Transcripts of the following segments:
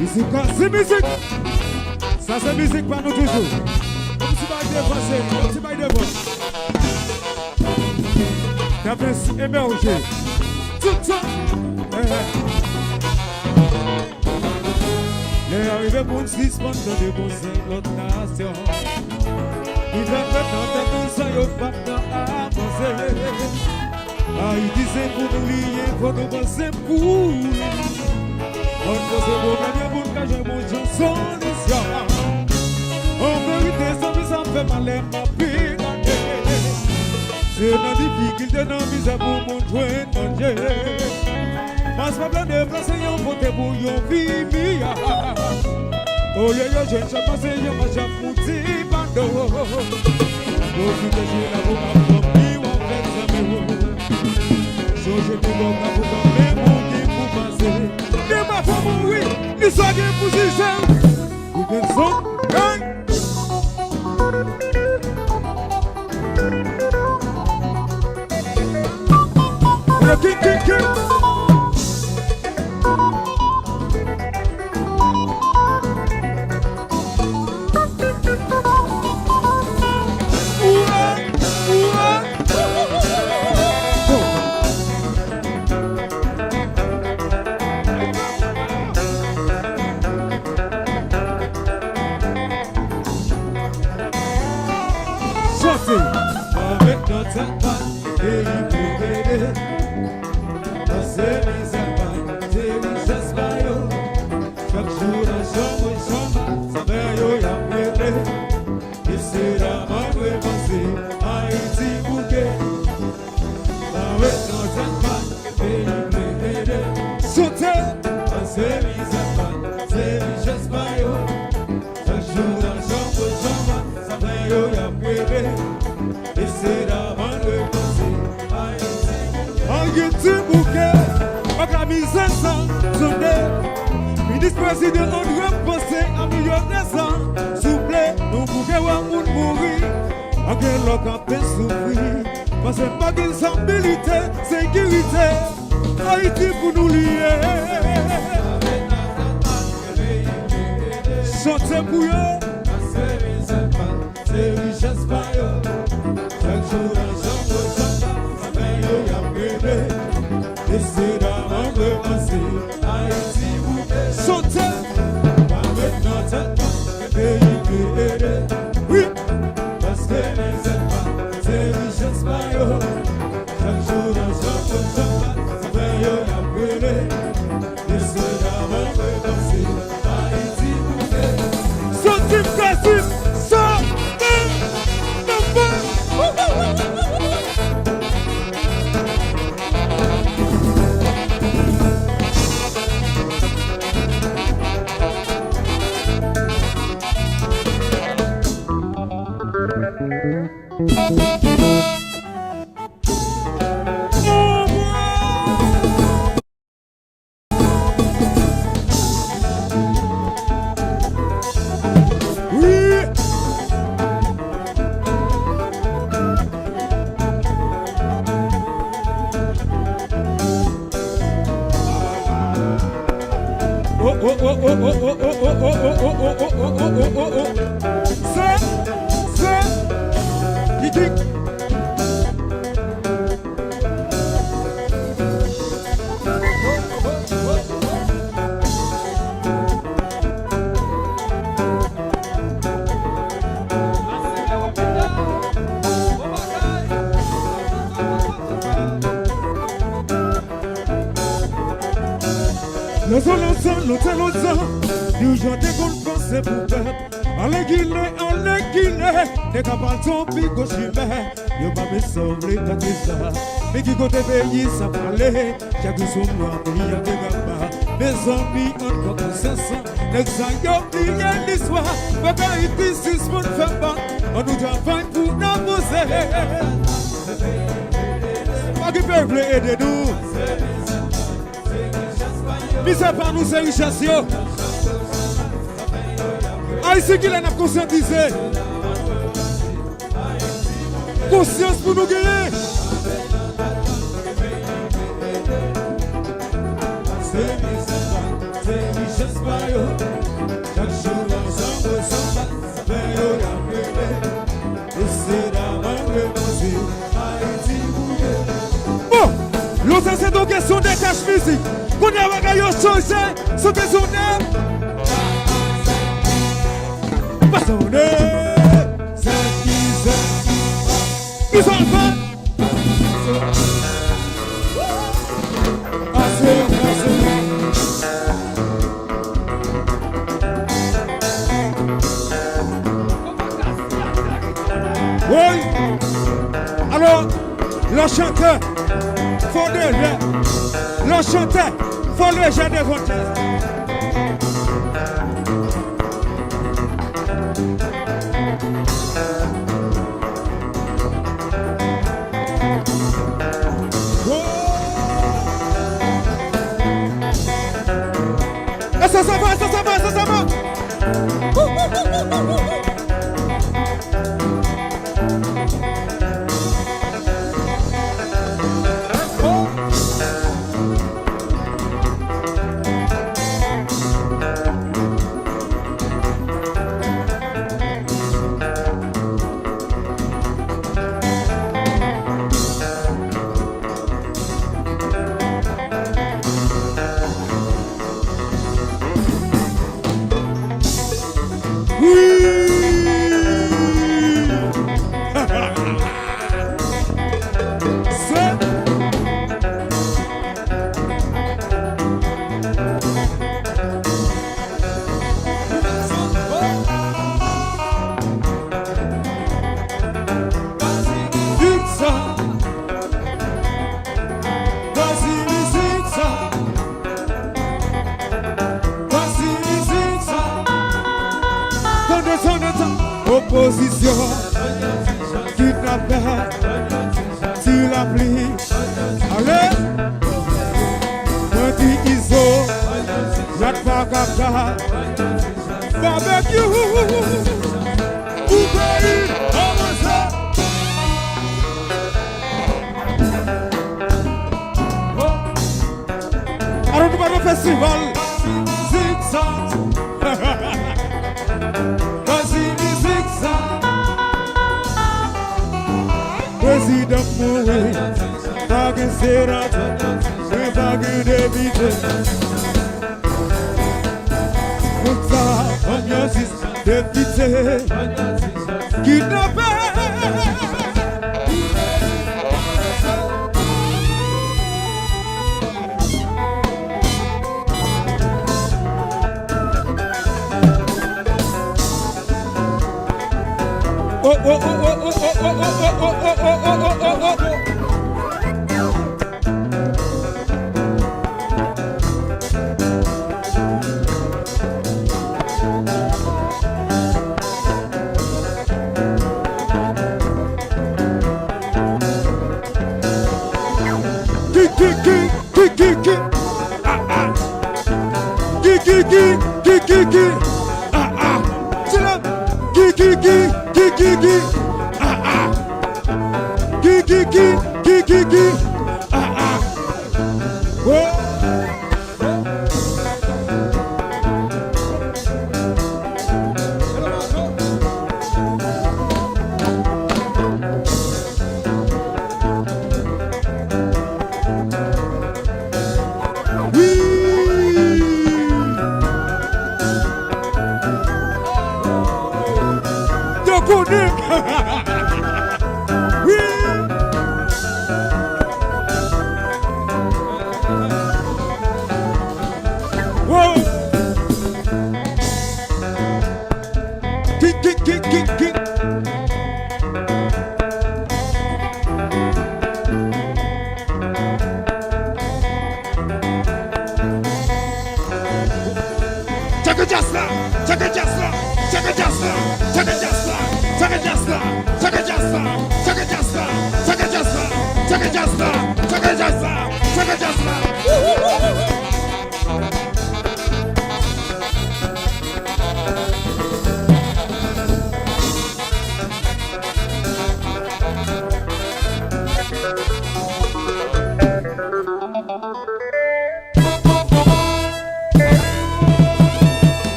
Musique, c'est musique. Ça c'est musique pour nous toujours. Comme si pas dépenser, comme si pas dépenser. T'as fait émerger. Tout ça. Les arrivés pour nous suspendre de conseils notre nation. Il va maintenant tout ça, il va pas avancer. Haïti c'est pour nous lier, pour nous penser pour nous. On pose pour gagner, pour cacher mon chanson nation. En vérité, ça me fait mal et ma pire. C'est une difficulté dans la misère pour montrer mon Dieu. Mas pas plein de places et on vote pour yon vie. Oh yo yo, je ne sais pas si yo m'a jamais mouti bando. Oh tu te j'ai la boue à pompi ou en fait ça me roule. So je te vois qu'à vous donner mon qui pour passer. Ne m'a pas mourir, ni soit bien pour juger. Ou bien son, gagne. King. Avec notre impact et l'hypocrisie, dans ces misérables, ces richesses baillots, chaque jour dans chambre, ça fait yo y'a prêté, et c'est la main de penser, Haïti bouquet. Avec notre impact et l'hypocrisie, sauter, dans ces misérables, ces richesses baillots, chaque jour dans chambre, ça fait yo y'a prêté. Haïti bouquet, avec la misère sans sonner. Ministre président, on doit penser à millionnaires sans souffler. Nous bouquets ou à mourir, à quel local peut souffrir. Parce que pas d'une stabilité, sécurité. Haïti pour nous lier. Chantez pour eux. C'est richesse par eux. Chaque jour dans et c'est d'avant de passer Haïti bouquet. Sauter avec notre pays créé. Oui, parce que les enfants, c'est richesse par eux. Chaque jour dans ça fait yo y'a brûlé. Et c'est d'avant de passer Haïti bouquet. Sauter, passer, T'es capable de tomber gauche yo pas me sauver quand tu ça. Mais qui côté pays ça parlait, chaque jour moi pays a des gars. Mes amis encore conscience, l'examen yo bien l'histoire. Pas ici six monde fait pas, on nous travaille pour nous avancer. Pas qui peut aider nous. Mais c'est pas nous c'est richesse yo. Haïti qui l'a conscientisé. Conscience pour nous gagner. C'est richesse yo. Chaque jour ensemble, samba, ben yo la bébé. Et c'est la main de Mosé, Haïti bouillé. Bon, l'autre c'est donc question des caches musique. Qu'on y a bagay yo changé, c'est question de... Pas sonné, c'est qui c'est. Ils sont enfants. Oui. Alors, le chanteur, faut le chanteur, faut le jeune de votre. Ça va, ça va, ça va. Opposition, kidnappé, sur la pluie. Allez, petit iso, y'a pas kaka, barbecue, coupé, avancé. Alors nous allons au festival, zigzag. Président Moué, bague Sérat, un bague débité. Moutsa, Agnosis, débité, kidnappé. Oh, oh, oh, oh, oh, oh, oh, oh, oh, oh, oh, oh, oh, oh, oh.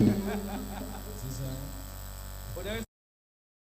C'est ça.